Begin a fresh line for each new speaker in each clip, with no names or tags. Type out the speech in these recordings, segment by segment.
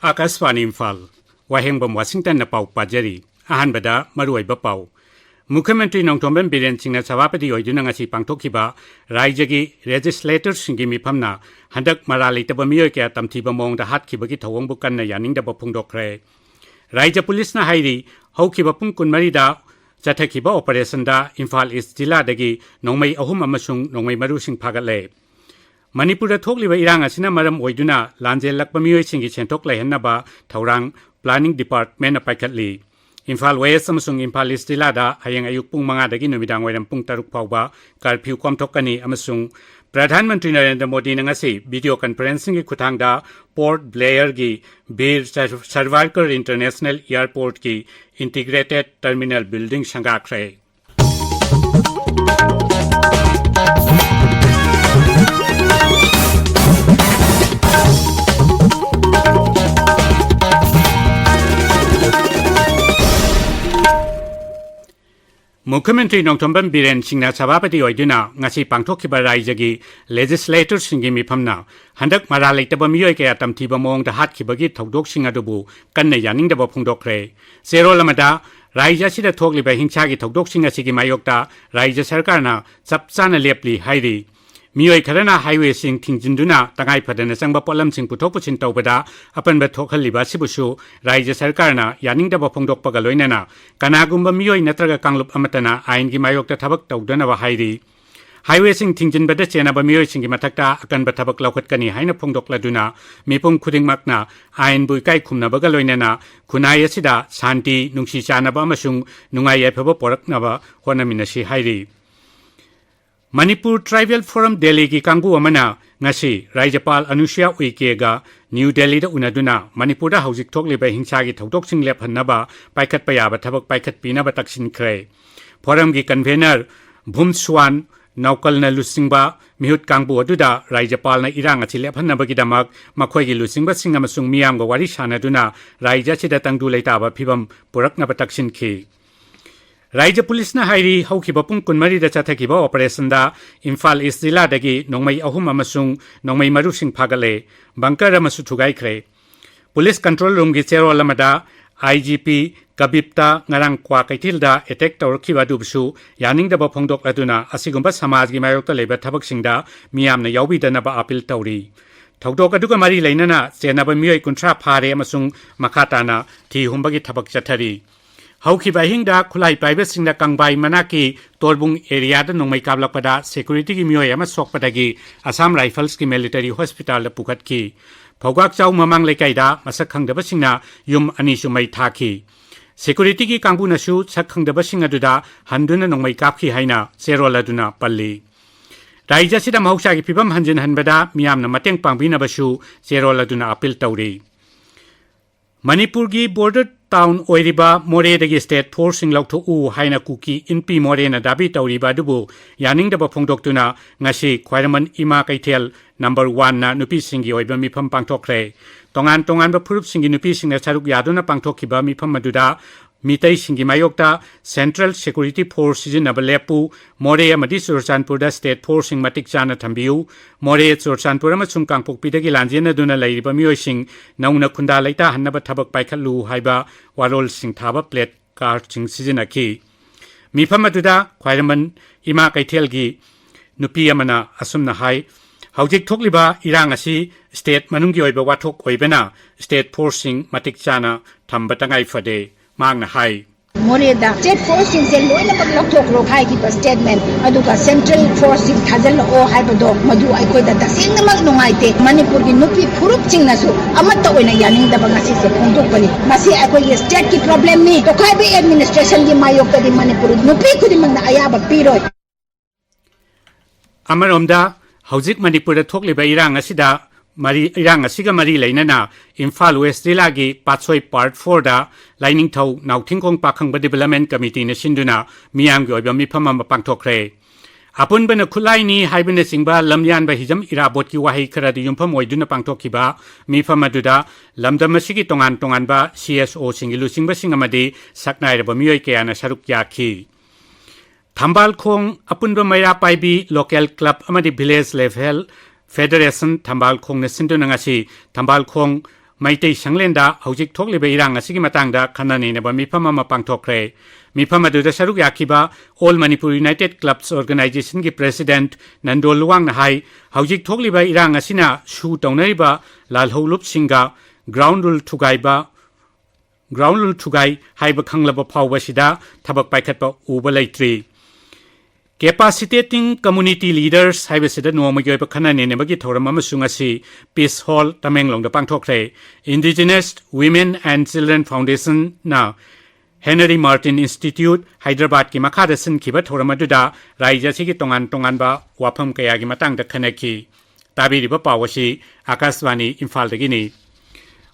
Akaswani Imphal, Wahengbam Washington Napau Pajari, Ahanbada, Maruai Bapau. Mukhyamantri Nongthomban Biren Singna Sabapati Oiduna ngasi pangthokiba Raijagi legislators singi mifamna handak marali taba miyoi kya tamthiba mongda hatkibagi thawongbu kanna yaningdaba phungdokre. Raija Police na hairi haukiba pung kunmari da chathakiba operation da Imphal East Jilla dagi nongmai ahum amasung nongmai maru sing phagatle. Manipur thokliba irang asina maram oiduna lanjel lakpa miyoi singi chentok laihanaba thaurang planning department na paikhatli. Imphal West amasung Imphal East Jilla da hayang ayuk pung manga dagi numidang wairam pung taruk phawba curfew komthokani amasung Pradhan Mantri Narendra Modi na ngasi video conferencing ki khuthangda Port Blair gi Bir Sarwarkar International Airport ki integrated terminal building sangakre. Mukhyamantri Nongthomban Biren Singna Sabapati Oiduna ngasi pangthokiba raijagi legislators singi mifamna handak maralai taba miyoi kaya tamthiba mongda hatkibagi thodok singa dubu kanna yaningdaba phungdokre. Zero lamada raija sida thokliba hingchagi thodok singa sigi mayokta raija sarkarna chapchana lepli hairi. Miyoi kharana highway sing thingjinduna tangai phadana changba polam sing puthok puchin tawbada apanba thokhaliba sibusu raija sarkarna yaningdaba phungdokpaga loinana kanagumba miyoi natraga kanglup amatana aingi mayokta thabak tawdana ba hairi. Highway sing thingjinbada chenaba miyoi singi mathakta akanba thabak laukhatkani haina phungdokladuna mipum khudingmakna ain buikai khumnabaga loinana khunai asida shanti nungsi chanaba amasung nungai yaphaba poraknaba honaminasi hairi. Manipur Tribal Forum Delhi ki kangbu amana ngasi Rajapal Anushya Uike ga New Delhi da unaduna Manipur da haujik thokliba hingsa gi thodok sing lephanaba paikhat payaba thabak paikhat pinaba taksin khre. Forum gi convener Bhumswan Naukal lusingba mihut kangbu aduda Rajapal na irang achi lephanaba gi damak makhoi gi lusingba sing amasung miyam ga wari sanaduna Raija chida tangdu leitaba phibam puraknaba taksin khi. Raija Police na hairi haukiba pung kunmari da chathakiba operation da Imphal East Jilla dagi nongmai ahum amasung nongmai maru sing phagale bunker amasu thugai khre. Police control room gi chero lamada IGP Kabipta ngarang kwa kaithilda attack tawrkhiba dubsu yaningdaba phongdok aduna asigumba samaj gi mayokta leba thabak singda miyamna yawbidanaba appeal tawri. Thodok aduga mari leinana chenaba miyoi kunthra phare amasung makhatana thi humbagi thabak chathari. Haukiba hingda khulai private singda kangbai manaki torbung area da nongmai kablakpada security gi miyoi ama sokpadagi Assam Rifles ki military hospital da pukhat ki phogak chau mamang lekaida masak khangdaba singna yum ani sumai thaki security gi kangbu nasu sak khangdaba singa duda handuna nongmai kapki haina seroladuna palli raija sida mahausa gi pibam hanjin hanbada miyamna mateng pangbina basu seroladuna appeal tawri. Manipur gi border town oiriba more dagi state force sing lautho u haina kuki inpi more na dabi tawriba dubu yaningdaba phongdoktuna ngasi khwairaman ima kaithel number 1 na nupi singi oiba mifam pangthokre. Tongan ba phurup singi nupi singna charuk yaduna pangthokhiba mifam maduda mitai singi mayokta Central Security Force sijinaba lepu more amadi Churchanpur da state force sing matik chana thambiu more Churchanpur amasung kangpokpi dagi lanjena duna lairiba miyoi sing nauna khunda laita hannaba thabak paikhatlu haiba warol sing thaba plate card sing sijinaki. Mifam aduda khwairaman ima kaithelgi nupi amana asumna hai haujik thokliba irang asi state manunggi oiba wathok oibena state force sing matik chana thamba tangai fade Magna Hai.
Moreda state forcing se loina maglokthok ro khai ki statement aduga central forcing thajal o haibado madu aikoi da tasing mag nungaite Manipur gi nupi phurup chingna su amatta oina yaning da bangasi se phongdok pani masi aikoi state ki problem ni to khai be administration gi mayok da di Manipur nupi khudi mangna ayaba piroi
Amaromda haujik Manipur da thokliba irang asida Mari irang asiga mari leinana Imphal West Jilla gi Patsoi Part 4 da lining thau nauthingkong pakhangba development committee na sinduna miyam gi oiba mifam ama pangthokre. Apun bana khulai ni haibana singba lamyan ba hijam irabot ki wahi khara di yumpham oiduna pangthokhiba mifam aduda lamdam asigi tongan ba CSO singilu singba singamadi saknai ba miyoi kayana saruk yakhi. Thambal khong apunba maira paibi local club amadi village level Federation Thambal Khong na sindu nangasi Thambal Khong Maitei Sanglenda Hojik Tokli Beirang Asigi Matangda Kanani Neba Mipama Pangtokre Mipama Duda Saruk Yakiba All Manipur United Clubs Organization ki President Nando Luang Nahai Hojik Tokli Beirang Asina Shu Taunariba Lal Holup Singa Ground Rule Tugaiba Ground Rule Tugai Haiba Kanglaba Pawasida Tabak Paikatpa Uba Laitri Capacitating Community Leaders Haibasida Nomagyo Kanani Nebagi Toramama Sungasi Peace Hall Tamenglong the Pangtokre Indigenous Women and Children Foundation Na Henry Martin Institute Hyderabad ki Makadasan Kiba Toramaduda Raijasi ki Tongan ba Wapam Kayagi Matang the Kaneki Tabi Riba Pawashi Akaswani Imphal the Guinea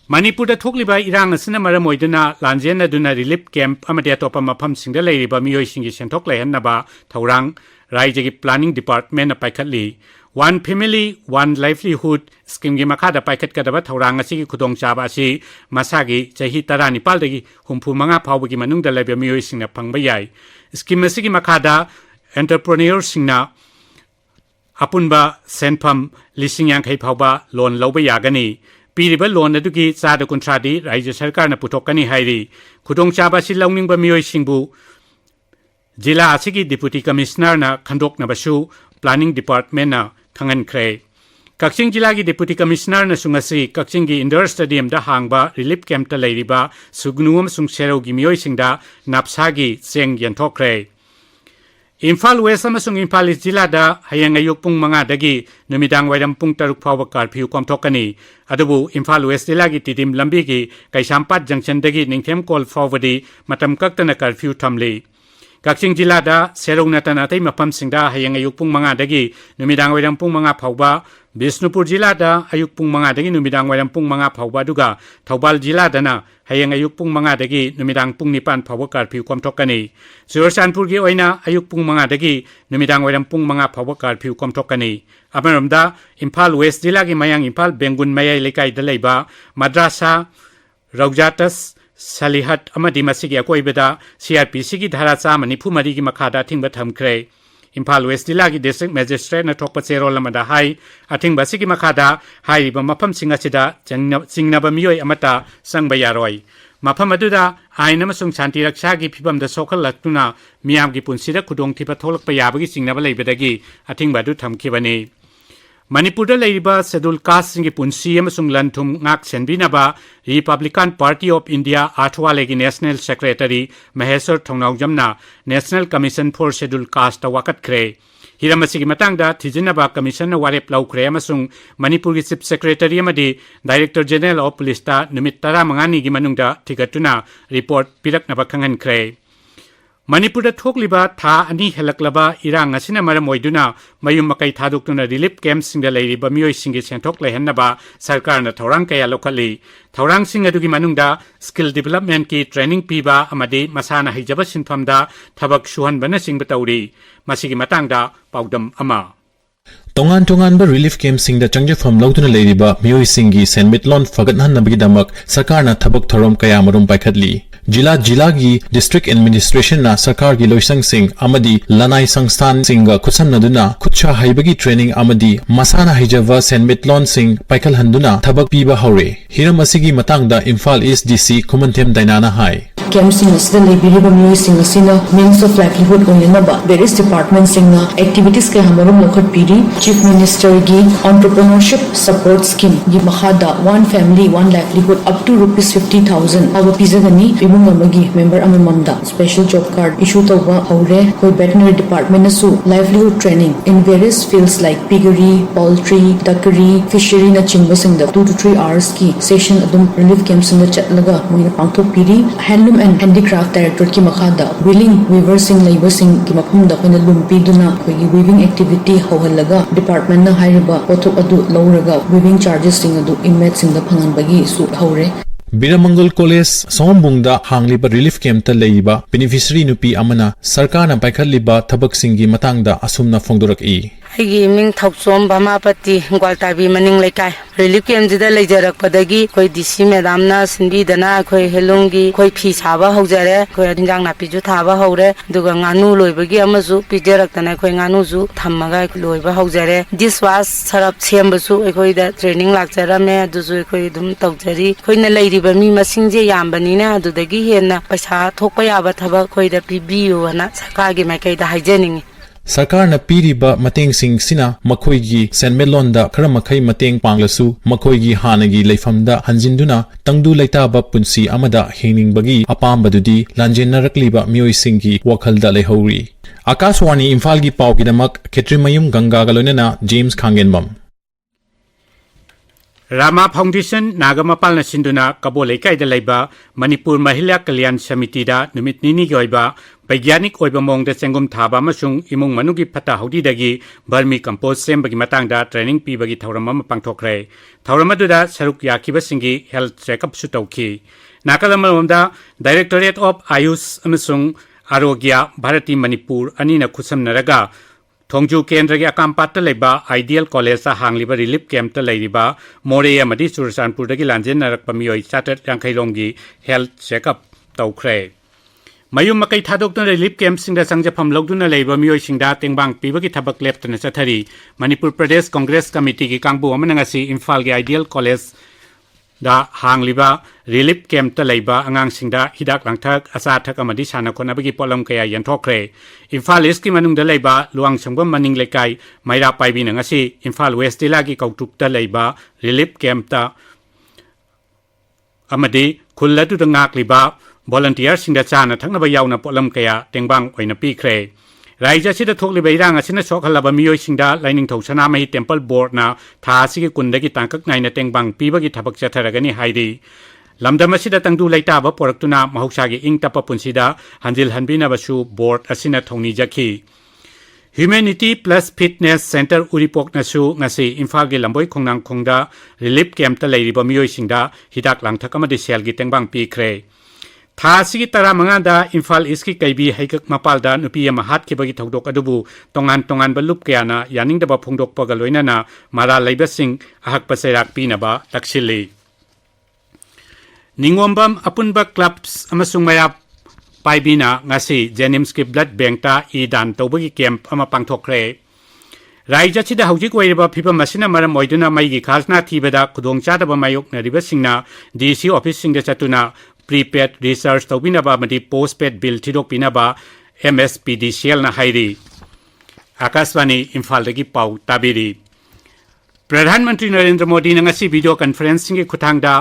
Manipur the Tokliba Irang Cinema Moiduna Lanjena Duna Relief Camp Amadia Topama Pam Sing the Lady Bamio Singishan Tokle Naba Taurang Raijagi Planning Department of Paikatli One Family One Livelihood Scheme Makada Paikat Kadaba Taurang Asiki Kudong Chabasi Masagi Jahi Tarani Paldegi Humpu Manga Pawagi Manung the Labia Mio Singna Pangbayai Scheme Masiki Makada Entrepreneur Singna Apunba Senpam Lising Yang Pawba Lon Lobayagani Piriba loan adugi sada kontradi Raja Sarkar na putokani hairi Kudong Chabasi Longning ba Mioy Singbu Jila Asigi Deputy Commissioner na Khandok na Basu Planning Department na Kangan Kre Kakching Jila ki Deputy Commissioner na Sungasi Kakching ki Indoor Stadium da Hangba Relief Camp ta Lairiba Sugnuam Sung Sero gi Mioy Singda Napsagi Seng Yantokre Imphal West amasung Imphal East Jila da hayang ayuk pung mga dagi numidang waidam pung taruk phawa curfew komthokani adubu Imphal West Jila gi tidim lambi gi Kaisampat Junction dagi ningthem call forward matam kaktana curfew thamli Kakching Jila da serong natana tai mapam singda hayang ayuk pung mga dagi numidang waidam pung mga phawba Bisnupur Jila da ayuk pung mga dagi numidang waidam pung mga phawba duga Thaubal Jila da na hayang ayuk pung mga dagi numidang pung nipan phawa curfew komthokani Sursanpur gi oina ayuk pung mga dagi numidang waidam pung mga phawa curfew komthokani Amaramda Imphal West Jila gi mayang Imphal Bengun Mayai Lekai da leiba Madrasa Raujatas Salihat amadi masigi akoibeda CRPC gi dhara chamani phumari gi makhada thingba thamkre Imphal West Jila gi District Magistrate na thokpa chero lamada hai athingba sigi makhada hai ba mafam singa sida jingnaba miyoi amata sangba yaroi mafam aduda aina masung shanti raksha gi phibam da sokhal latuna miyam gi punsida khudong thiba tholakpa yabagi jingnaba leibadagi athingba du thamkhibani Manipur da leiba Scheduled Caste singi punsi amasung lanthum ngak senbinaba Republican Party of India Athwa legi National Secretary Maheswar Thongnawjamna National Commission for Scheduled Caste wakat khre Hiramasigi matangda thijinaba commission na warep laukhre amasung Manipur gi Chief Secretary amadi Director General of Police ta numit 15 gi manungda thigatuna report piraknaba khangan khre Manipur da thokliba tha ani helaklaba irang asina maram oiduna mayum makai thadukuna relief camps singda leiriba mioi singi senthok lehanaba sarkar na thorang kaya lokali thorang sing adugi manungda skill development ki training piba amadi masana hijaba sinphamda thabak suhan bana singba tauri masigi matangda paudam ama
Tongan ba relief camp sing da changje from lautuna leiriba mioi singi senmitlon fagathan nabagi damak sarkar na thabak thorom kaya marum paikhatli Jila gi District Administration na Sarkar gi Loisang Singh amadi Lanai Sangstan Singh Kutsam Naduna Kutcha Haibagi Training amadi Masana Hijava Senmitlon Singh Paikal Handuna Thabak Piba Haure Hiram asigi matangda Imphal East DC Kumantem Dainana Hai
Camp sing asida lebiriba mioi sing asina means of livelihood oyanaba various departments sing na activities ke hamarum lokhat piri Chief Minister gi entrepreneurship support scheme gi makhada one family one livelihood up to rupees 50,000 awa pizagani Amagi member Amamanda special job card issue to Haure koi veterinary department su livelihood training in various fields like piggery, poultry, duckery, fishery na chingba singda 2 to 3 hours ki session adum relief camp singda chatlaga moina pangthok piri handloom and handicraft director ki makhada willing weaver sing labor sing ki mafhum da koina lumpi duna koi weaving activity hawalaga department na hairiba pothok adu lawraga weaving charges sing adu inmate singda phangan bagi su haure
Biramangal College Sombungda hangliba relief camp ta leiba beneficiary nupi amana sarkar na paikhatliba thabak singi matangda asumna phongdorak I
Aigi ming thoksom bhamapati gwaltabi maning lekai relief camp jida leijarak padagi koi DC madam na sinbi dana koi helongi koi phi saba haujare koi adinjang napi ju thaba haure duga nganu loibagi amazu pijarak tana koi nganu ju thammaga loiba haujare this was sarap sembasu koi da training lakjara me aduju koi dum taujari koi na leiriba mi masingje yambani na adudagi hena paisa thokpa yaba thaba koi da pibiu na sarkar gi makai da haijening
Sarkar na piriba mateng sing sina makoi gi St. Melonda karamakai mateng panglasu makoi gi hanagi leifamda hanjinduna tangdu leitaba punsi amada hening bagi apambadudi lanjenarakliba mioi singi wakhalda leihori Akaswani Imphal gi pau gidamak Ketrimayum Ganga galonena James Khangenbam
Rama Foundation Nagamapal na sinduna kabole kaida laiba Manipur Mahila Kalyan Samiti da numit nini goiba Paigyanik oiba mong da sengum thaba masung imung manugi pata haudi dagi Burmi Compost sem bagi matang da training pi bagi thauramama pangthokre Thauramadu da saruk yakiba singi health check-up su tauki Nakalamamda Directorate of Ayush amasung Arogya Bharati Manipur anina khusam naraga Thongju Kendragi Akampata leba Ideal College sa hangliba relief camp ta leiba More amadi Sursanpur dagi lanjen narak pamioi chatat yangkhailonggi health check-up taukhre Mayum makai thadokna relief camp singda sangjapam logduna leiba mioi singda tengbang pibagi thabak leptana chathari Manipur Pradesh Congress Committee gi kangbu amanangasi Imphal gi Ideal College da hangliba relief camp ta leiba angang singda hidak langthak asa thak amadi sana khona bagi polam kaya yanthokre Imphal East ki manung da leiba luang sangbam maning lekai maira paibi nangasi Imphal West dila gi kautuk ta leiba relief camp ta amadi khullatu da ngak liba volunteer singda chana thaknaba yauna polam kaya tengbang oina pikre Raija sida thokli bairang asina sokhalaba miyoi singda lining thosana mai temple board na tha sigi kundagi tangkak naina tengbang pibagi thabak chatharagani haidi lamdam asida tangdu laita ba poraktuna mahoksagi ingtapa punsida hanjil hanbina basu board asina thongni jakhi Humanity Plus Fitness Center Uripok nasu ngasi Imphal gi lamboi khongnang khongda relief camp ta leiriba miyoi singda hidak langthak amadi sel gi tengbang pikre Tha sigi tara mangada Imphal iski kaibi haikak mapalda nupi ama hat ki bagi thodok adubu tongan balup kyana yaning da ba phongdok paga loinana mara leiba sing ahak pasairak pina ba takshili Ningombam apunba clubs amasung maya paibina ngasi Jenims ki blood bank ta idan tobagi camp ama pangthokre Raija chida haujik wairiba phiba masina maram moiduna maigi khasna thibada khudongcha ba mayok na riba singna DC office singda chatuna prepaid research tobinaba madi postpaid bill thidok pinaba MSPDCL na hairi Akaswani Imphal dagi pau tabiri Pradhan Mantri Narendra Modi na ngasi video conferencing ki khuthangda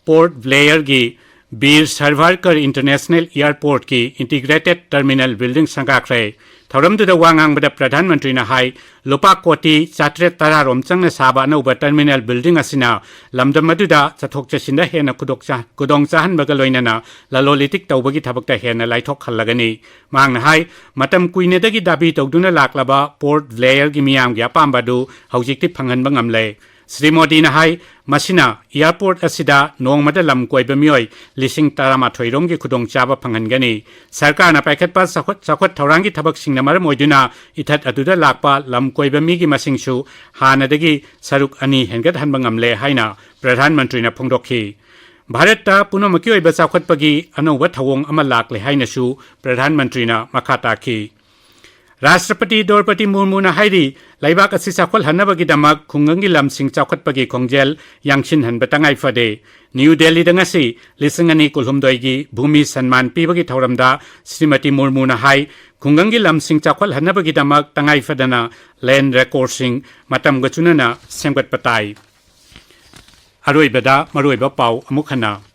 Port Blair gi Bir Sarvarkar International Airport ki integrated terminal building sangakre Thoramdu da wangang bada Pradhan Mantri na hai Lopa Koti Chatre Tara Romchang na saba na uba terminal building asina lamdam maduda chathok chasinda hena kudong chahan bagaloina na lalolitik tawbagi thabakta hena laithok khallagani mangna hai matam kuine dagi dabi tawduna laklaba Port Blair gi miyam gi apambadu haujikti phangan bangamle Sri Modi na hai masina airport asida nongmada lam koiba mioi lising tarama thoirong gi khudong chaba phangangani sarkar na paikhat pa sakhot thaurangi thabak singna maram oiduna ithat aduda lakpa lam koiba mi gi masingsu hanadagi saruk ani hengat hanbangamle haina Pradhan Mantri na phongdokhi Bharat ta punomaki oiba sakhot pagi anoba thawong ama lakle haina su Pradhan Mantri na makhata ki Rashtrapati Draupadi Murmu na hairi laibak asi sakhol hanabagi damak khungangi lamsing chakhatpagi khongjel yangshin hanba tangai fade New Delhi dangasi lisangani kulhumdoi gi bhumi sanman pibagi thauramda Srimati Murmu na hai khungangi lamsing chakhol hanabagi damak tangai fadana land recording matam gachunana semgat patai Aroibada maroiba pau amukhana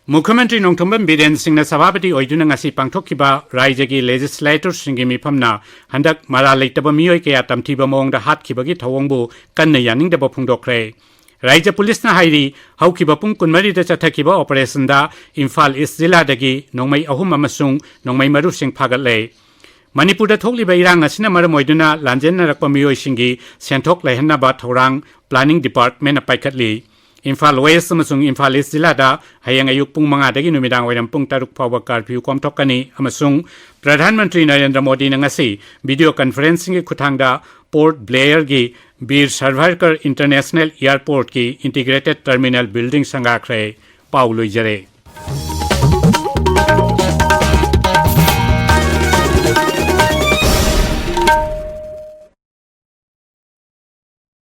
Mukhyamantri Nongthomban Biren Singh na Sabhapati oiduna ngasi pangthokkiba Raijagi legislator singi mifamna handak mara leitaba mioi kaya tamthiba mongda hatkibagi thawongbu kanna yaningdaba phungdokre Raija Police na hairi haukiba pung kunmari da chathakiba operation da Imphal East Zilla dagi nongmai ahum amasung nongmai maru sing phagatle Manipur da thokliba irang asina maram oiduna lanjen narakpa mioi singi senthok laihanna ba thorang planning department apaikhatli Imphal West amasung Imphal East jilada hayang ayuk pung 5 numidang wairang pung 6 fawba curfew komthokani amasung Pradhan Mantri Narendra Modi na ngasi video conferencing ki khuthangda Port Blair gi Bir Sarvarkar International Airport ki integrated terminal building sangakre pauloi jare